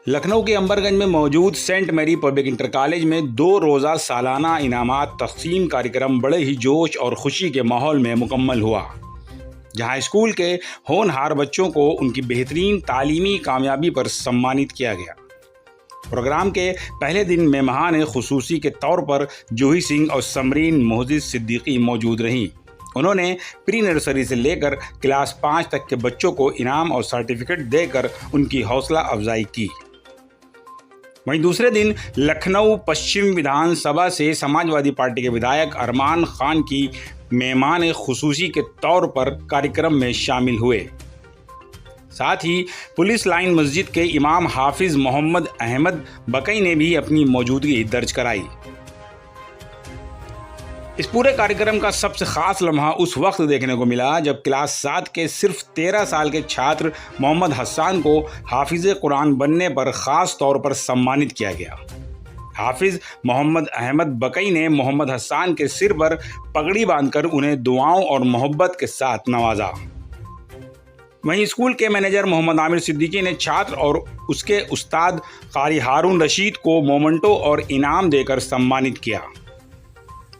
लखनऊ के अंबरगंज में मौजूद Saint Mary Public Inter College में 2 रोज़ा सालाना इनामात तक़सीम कार्यक्रम बड़े ही जोश और खुशी के माहौल में मुकम्मल हुआ, जहां स्कूल के होनहार बच्चों को उनकी बेहतरीन तालीमी कामयाबी पर सम्मानित किया गया। प्रोग्राम के पहले दिन मेहमान खुसूसी के तौर पर जूही सिंह और समरीन मोहजिज सिद्दीकी मौजूद रहीं। उन्होंने प्री नर्सरी से लेकर क्लास 5 तक के बच्चों को इनाम और सर्टिफिकेट देकर उनकी हौसला अफजाई की। वहीं दूसरे दिन लखनऊ पश्चिम विधानसभा से समाजवादी पार्टी के विधायक अरमान खान की मेहमान खुसूसी के तौर पर कार्यक्रम में शामिल हुए। साथ ही पुलिस लाइन मस्जिद के इमाम हाफिज मोहम्मद अहमद बकई ने भी अपनी मौजूदगी दर्ज कराई। इस पूरे कार्यक्रम का सबसे ख़ास लम्हा उस वक्त देखने को मिला जब क्लास 7 के सिर्फ 13 साल के छात्र मोहम्मद हसन को हाफिज़ कुरान बनने पर ख़ास तौर पर सम्मानित किया गया। हाफिज़ मोहम्मद अहमद बकई ने मोहम्मद हसन के सिर पर पगड़ी बांधकर उन्हें दुआओं और मोहब्बत के साथ नवाजा। वहीं स्कूल के मैनेजर मोहम्मद आमिर सिद्दीकी ने छात्र और उसके उस्ताद कारी हारून रशीद को मोमेंटो और इनाम देकर सम्मानित किया।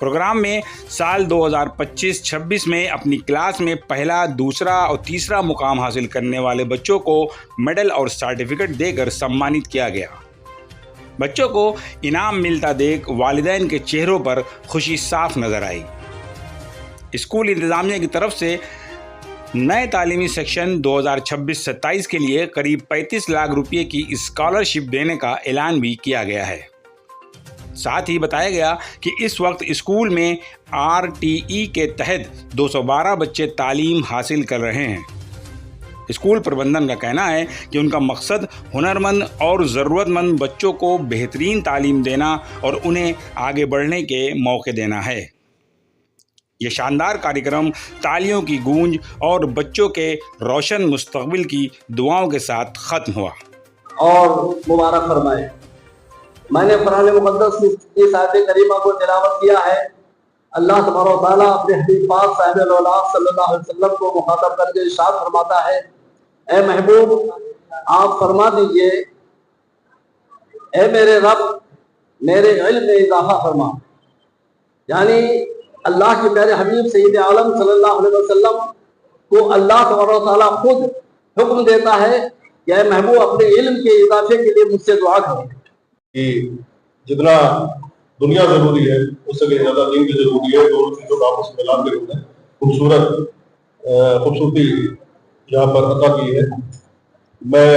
प्रोग्राम में साल 2025-26 में अपनी क्लास में पहला, दूसरा और तीसरा मुकाम हासिल करने वाले बच्चों को मेडल और सर्टिफिकेट देकर सम्मानित किया गया। बच्चों को इनाम मिलता देख वालिदैन के चेहरों पर खुशी साफ नजर आई। स्कूल इंतजामिया की तरफ से नए तालीमी सेक्शन 2026-27 के लिए करीब 35 लाख रुपये की स्कॉलरशिप देने का ऐलान भी किया गया है। साथ ही बताया गया कि इस वक्त स्कूल में RTE के तहत 212 बच्चे तालीम हासिल कर रहे हैं। स्कूल प्रबंधन का कहना है कि उनका मकसद हुनरमंद और ज़रूरतमंद बच्चों को बेहतरीन तालीम देना और उन्हें आगे बढ़ने के मौके देना है। ये शानदार कार्यक्रम तालियों की गूंज और बच्चों के रोशन मुस्तकबिल की दुआओं के साथ ख़त्म हुआ। और मुबारक फरमाए। मैंने कुरान मुक़द्दस में इस आयत करीमा को तिलावत किया है। अल्लाह तबारक व तआला अपने हबीब पाक साहिब औलाद सल्लल्लाहु अलैहि वसल्लम को मुखातब करके इरशाद फरमाता है, ए महबूब आप फरमा दीजिए, ए मेरे रब मेरे इल्म में इजाफा फरमा। यानी अल्लाह के प्यारे हबीब सैयद आलम सल्लल्लाहु अलैहि वसल्लम को अल्लाह तबारक व तआला खुद हुक्म देता है कि ए महबूब अपने इल्म के इजाफे के लिए मुझसे दुआ करो कि जितना दुनिया जरूरी है उससे कहीं ज्यादा दीन की जरूरी है। दोनों चीजों का आपस में मिलान के खूबसूरती यहाँ पर अता की है। मैं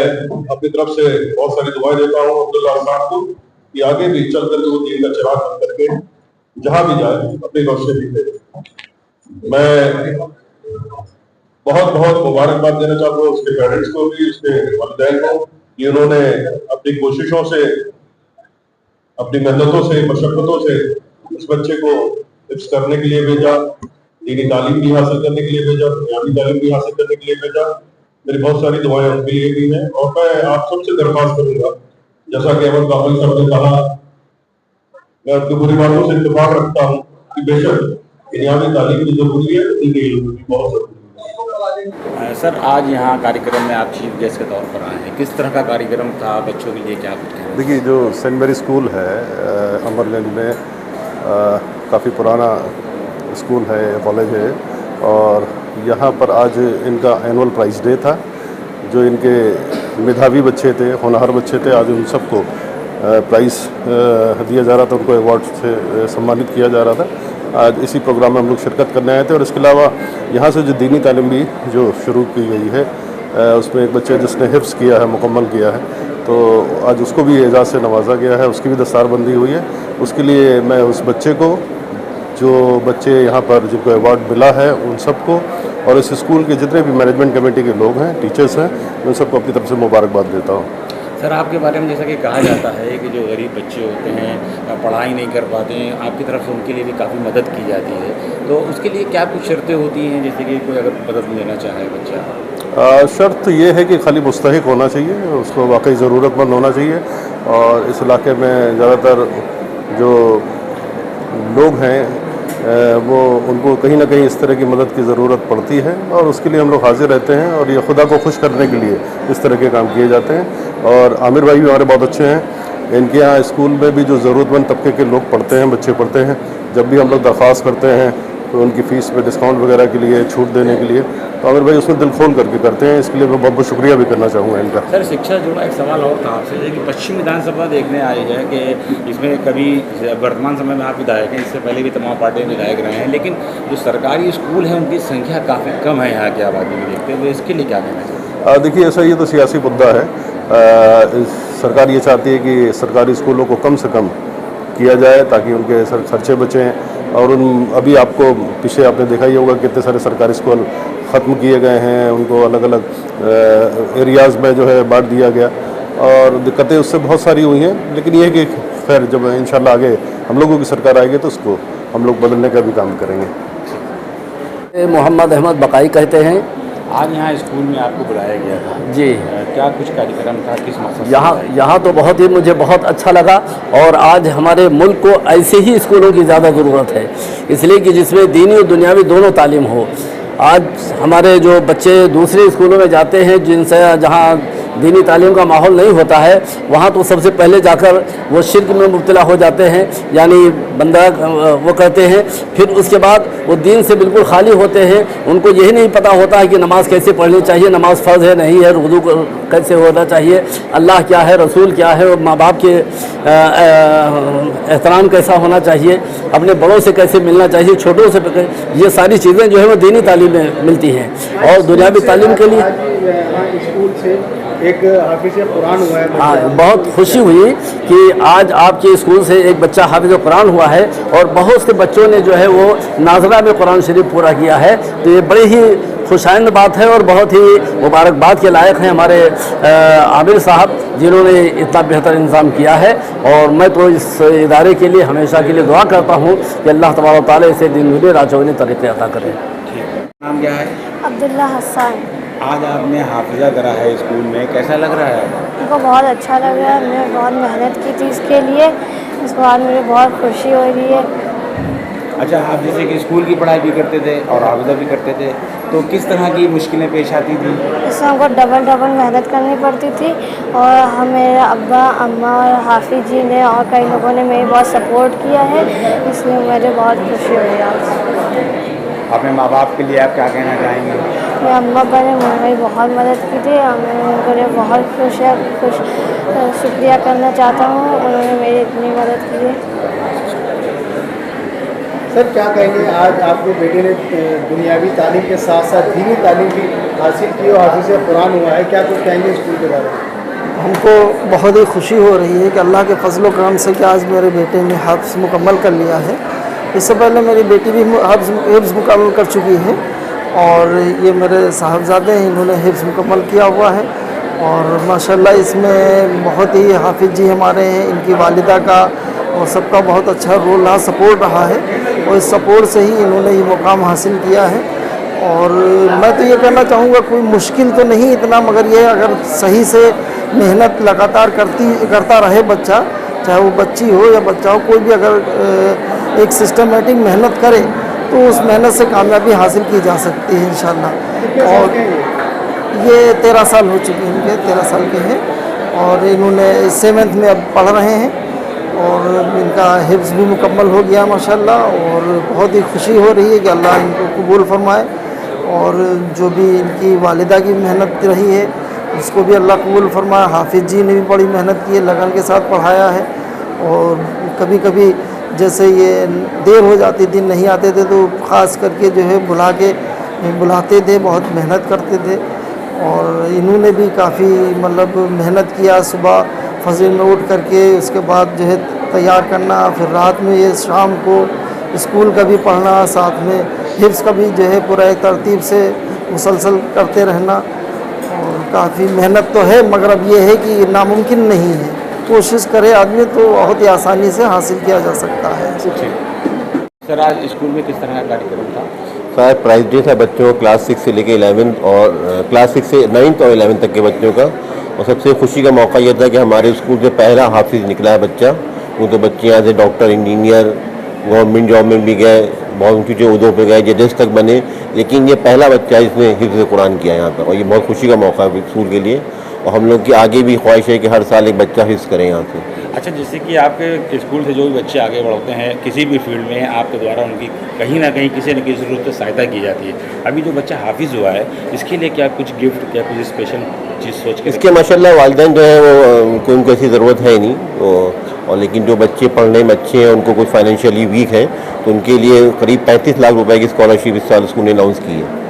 अपनी तरफ से बहुत सारी दुआएं देता हूँ अब्दुल्ला साहब को कि आगे भी चल करके वो दीन का चिराग बन करके जहां भी जाए अपनी नौसे भी दे। मैं बहुत बहुत मुबारकबाद देना चाहता हूँ उसके पेरेंट्स को भी, उसके वालिदैन को कि उन्होंने अपनी कोशिशों से, अपनी मेहनतों से, मशक्कतों से उस बच्चे को हिफ्ज़ करने के लिए भेजा, दीनी तालीम भी हासिल करने के लिए भेजा, दुनियावी तालीम भी हासिल करने के लिए भेजा। मेरी बहुत सारी दुआएं उनके लिए भी हैं और मैं आप सबसे दरख्वास्त करूंगा, जैसा कि अहमद कामिल साहब ने कहा, मैं उनकी बुरी बातों से इत्तेफाक रखता हूँ कि बेशक दुनियावी तालीम भी जरूरी है, दीनी इल्म भी बहुत जरूरी है। सर, आज यहाँ कार्यक्रम में आप चीफ गेस्ट के तौर पर आए हैं, किस तरह का कार्यक्रम था, बच्चों के लिए क्या कुछ है? देखिए, जो सेंट मैरी स्कूल है अमरगंज में काफ़ी पुराना स्कूल है, कॉलेज है, और यहाँ पर आज इनका एनुअल प्राइज़ डे था। जो इनके मेधावी बच्चे थे, होनहार बच्चे थे, आज उन सबको प्राइज़ दिया जा रहा था, उनको अवार्ड से सम्मानित किया जा रहा था। आज इसी प्रोग्राम में हम लोग शिरकत करने आए थे और इसके अलावा यहाँ से जो दीनी तालीम भी जो शुरू की गई है उसमें एक बच्चे जिसने हिफ्ज़ किया है, मुकम्मल किया है, तो आज उसको भी एजाज़ से नवाजा गया है, उसकी भी दस्तारबंदी हुई है। उसके लिए मैं उस बच्चे को, जो बच्चे यहाँ पर जिनको अवार्ड मिला है, उन सबको और इस स्कूल के जितने भी मैनेजमेंट कमेटी के लोग हैं, टीचर्स हैं, मैं उन सबको अपनी तरफ से मुबारकबाद देता हूँ। सर, आपके बारे में जैसा कि कहा जाता है कि जो गरीब बच्चे होते हैं, पढ़ाई नहीं कर पाते हैं, आपकी तरफ से उनके लिए भी काफ़ी मदद की जाती है, तो उसके लिए क्या कुछ शर्तें होती हैं, जैसे कि कोई अगर मदद लेना चाहे बच्चा? शर्त ये है कि खाली मुस्तहिक होना चाहिए, उसको वाकई ज़रूरतमंद होना चाहिए। और इस इलाके में ज़्यादातर जो लोग हैं वो उनको कहीं ना कहीं इस तरह की मदद की ज़रूरत पड़ती है और उसके लिए हम लोग हाजिर रहते हैं और ये खुदा को खुश करने के लिए इस तरह के काम किए जाते हैं। और आमिर भाई भी हमारे बहुत अच्छे हैं, इनके यहाँ स्कूल में भी जो ज़रूरतमंद तबके के लोग पढ़ते हैं, बच्चे पढ़ते हैं, जब भी हम लोग दरख्वास्त करते हैं तो उनकी फ़ीस पे डिस्काउंट वगैरह के लिए, छूट देने के लिए, तो आमिर भाई उसमें दिल खोल करके करते हैं। इसके लिए मैं बहुत बहुत शुक्रिया भी करना चाहूँगा इनका। सर, शिक्षा जुड़ा एक सवाल और था आपसे कि पश्चिम विधानसभा देखने आई है कि इसमें कभी वर्तमान समय में आप विधायक हैं, इससे पहले भी तमाम पार्टियाँ विधायक रहे हैं, लेकिन जो सरकारी स्कूल है उनकी संख्या काफ़ी कम है यहाँ की आबादी में देखते हुए, इसके लिए क्या कहना चाहिए? देखिए, ऐसा ये तो सियासी मुद्दा है। सरकार ये चाहती है कि सरकारी स्कूलों को कम से कम किया जाए ताकि उनके खर्चे बचें। और अभी आपको पीछे आपने देखा ही होगा कितने सारे सरकारी स्कूल ख़त्म किए गए हैं, उनको अलग अलग एरियाज़ में जो है बांट दिया गया और दिक्कतें उससे बहुत सारी हुई हैं। लेकिन ये है कि खैर जब इंशाल्लाह आगे हम लोगों की सरकार आएगी तो उसको हम लोग बदलने का भी काम करेंगे। मोहम्मद अहमद बकाई कहते हैं। आज यहाँ स्कूल में आपको बुलाया गया था जी, क्या कुछ कार्यक्रम था, किस मकसद से? यहाँ तो बहुत ही मुझे बहुत अच्छा लगा और आज हमारे मुल्क को ऐसे ही स्कूलों की ज़्यादा ज़रूरत है, इसलिए कि जिसमें दीनी और दुनियावी दोनों तालीम हो। आज हमारे जो बच्चे दूसरे स्कूलों में जाते हैं जिनसे जहाँ दीनी तालीम का माहौल नहीं होता है, वहाँ तो सबसे पहले जाकर वो शिर्क में मुब्तला हो जाते हैं, यानी बंदा वो करते हैं। फिर उसके बाद वो दीन से बिल्कुल खाली होते हैं, उनको यही नहीं पता होता है कि नमाज़ कैसे पढ़नी चाहिए, नमाज़ फ़र्ज़ है नहीं है, रुकू कैसे होना चाहिए, अल्लाह क्या है, रसूल क्या है, और माँ बाप के एहतराम कैसा होना चाहिए, अपने बड़ों से कैसे मिलना चाहिए, छोटों से, ये सारी चीज़ें जो है वो दीनी तालीम में मिलती हैं। और दुनियावी तालीम के लिए स्कूल से एक हाफिज़ कुरान हुआ है। हाँ, बहुत खुशी हुई कि आज आपके स्कूल से एक बच्चा हाफिज़ कुरान हुआ है और बहुत से बच्चों ने जो है वो नाज़रा में कुरान शरीफ पूरा किया है। तो ये बड़ी ही खुशाइंद बात है और बहुत ही मुबारकबाद के लायक हैं हमारे आमिर साहब, जिन्होंने इतना बेहतर इंतज़ाम किया है। और मैं तो इस इदारे के लिए हमेशा के लिए दुआ करता हूँ कि अल्लाह तबारक व तआला इसे दिन दुनिया रात चौगुनी तरक्की अता करें। नाम क्या है? अब्दुल्ला हसन। आज आपने हाफिजा करा है स्कूल में, कैसा लग रहा है? मुझको बहुत अच्छा लग रहा है, मैंने बहुत मेहनत की थी इसके लिए, इस बार मुझे बहुत खुशी हो रही है। अच्छा, आप जैसे कि स्कूल की पढ़ाई भी करते थे और हाफिजा भी करते थे, तो किस तरह की मुश्किलें पेश आती थी? इसमें हमको डबल मेहनत करनी पड़ती थी और हमें अब्बा अम्मा और हाफिज जी ने और कई लोगों ने मेरी बहुत सपोर्ट किया है, इसलिए मुझे बहुत खुशी हुई आज। अपने माँ बाप के लिए आप क्या कहना चाहेंगे? मेरे अम्मा अब्बा ने मेरी बहुत मदद की थी और मैं उनके लिए बहुत शुक्रिया करना चाहता हूँ, उन्होंने मेरी इतनी मदद की है। सर, क्या कहेंगे आज आपके बेटे ने दुनियावी तालीम के साथ साथ दीनी तालीम भी हासिल की और हाफिज़ कुरान हुआ है, क्या कुछ कहेंगे स्कूल के बारे में? हमको बहुत ही खुशी हो रही है कि अल्लाह के फजल करम से कि आज मेरे बेटे ने हिफ्ज़ मुकम्मल कर लिया है। इससे पहले मेरी बेटी भी हिफ्ज़ मुकम्मल कर चुकी है और ये मेरे साहबजादे हैं, इन्होंने हिफ्ज़ मुकम्मल किया हुआ है। और माशाल्लाह इसमें बहुत ही हाफिज जी हमारे हैं, इनकी वालिदा का और सबका बहुत अच्छा रोल रहा, सपोर्ट रहा है और इस सपोर्ट से ही इन्होंने ये मुकाम हासिल किया है। और मैं तो ये कहना चाहूँगा कोई मुश्किल तो नहीं इतना, मगर ये अगर सही से मेहनत लगातार करता रहे बच्चा, चाहे वो बच्ची हो या बच्चा हो, कोई भी अगर एक सिस्टमेटिक मेहनत करे तो उस मेहनत से कामयाबी हासिल की जा सकती है इंशाल्लाह। और ये 13 साल हो चुके हैं, इनके 13 साल के हैं और इन्होंने 7th में अब पढ़ रहे हैं और इनका हिफ्ज़ भी मुकम्मल हो गया माशाल्लाह। और बहुत ही खुशी हो रही है कि अल्लाह इनको कबूल फरमाए और जो भी इनकी वालिदा की मेहनत रही है उसको भी अल्लाह कबूल फरमाए। हाफिज जी ने भी बड़ी मेहनत की है, लगन के साथ पढ़ाया है और कभी कभी जैसे ये देर हो जाती थी, नहीं आते थे तो ख़ास करके जो है बुलाते थे, बहुत मेहनत करते थे। और इन्होंने भी काफ़ी मतलब मेहनत किया, सुबह फजर में उठ करके उसके बाद जो है तैयार करना, फिर रात में ये शाम को स्कूल का भी पढ़ना, साथ में हिफ्ज़ का भी जो है पूरा एक तरतीब से मुसलसल करते रहना। और काफ़ी मेहनत तो है मगर अब ये है कि नामुमकिन नहीं है, कोशिश करे आदमी तो बहुत ही आसानी से हासिल किया जा सकता है। सर, आज स्कूल में किस तरह का कार्यक्रम था? सर, प्राइज डे था बच्चों को क्लास 6 से लेकर 11 और क्लास 6 से 9th और 11 तक के बच्चों का। और सबसे खुशी का मौका यह था कि हमारे स्कूल से पहला हाफिज़ निकला है बच्चा। वो तो बच्चे यहाँ से डॉक्टर, इंजीनियर गवर्नमेंट जॉब में भी गए, बहुत ऊँचे ऊँचे उहदों पे गए, जजेस तक बने, लेकिन ये पहला बच्चा है जिसने हिफ्ज़ कुरान किया यहाँ पर, और ये बहुत खुशी का मौका है स्कूल के लिए। और हम लोग की आगे भी ख्वाहिश है कि हर साल एक बच्चा हिफ्ज़ करें यहाँ से। अच्छा, जैसे कि आपके स्कूल से जो भी बच्चे आगे बढ़ते हैं किसी भी फील्ड में, आपके द्वारा उनकी कहीं ना कहीं किसी न किसी ज़रूरत से सहायता की जाती है। अभी जो बच्चा हाफिज़ हुआ है, इसके लिए क्या कुछ गिफ्ट, क्या कुछ स्पेशल चीज़ सोच के इसके माशाल्लाह वालिदैन जो है वो कोई उनको ऐसी ज़रूरत है नहीं, और लेकिन जो बच्चे पढ़ने में अच्छे हैं, उनको कुछ फाइनेंशियली वीक है, तो उनके लिए करीब 35 लाख रुपए की स्कॉलरशिप इस साल स्कूल ने अनाउंस की है।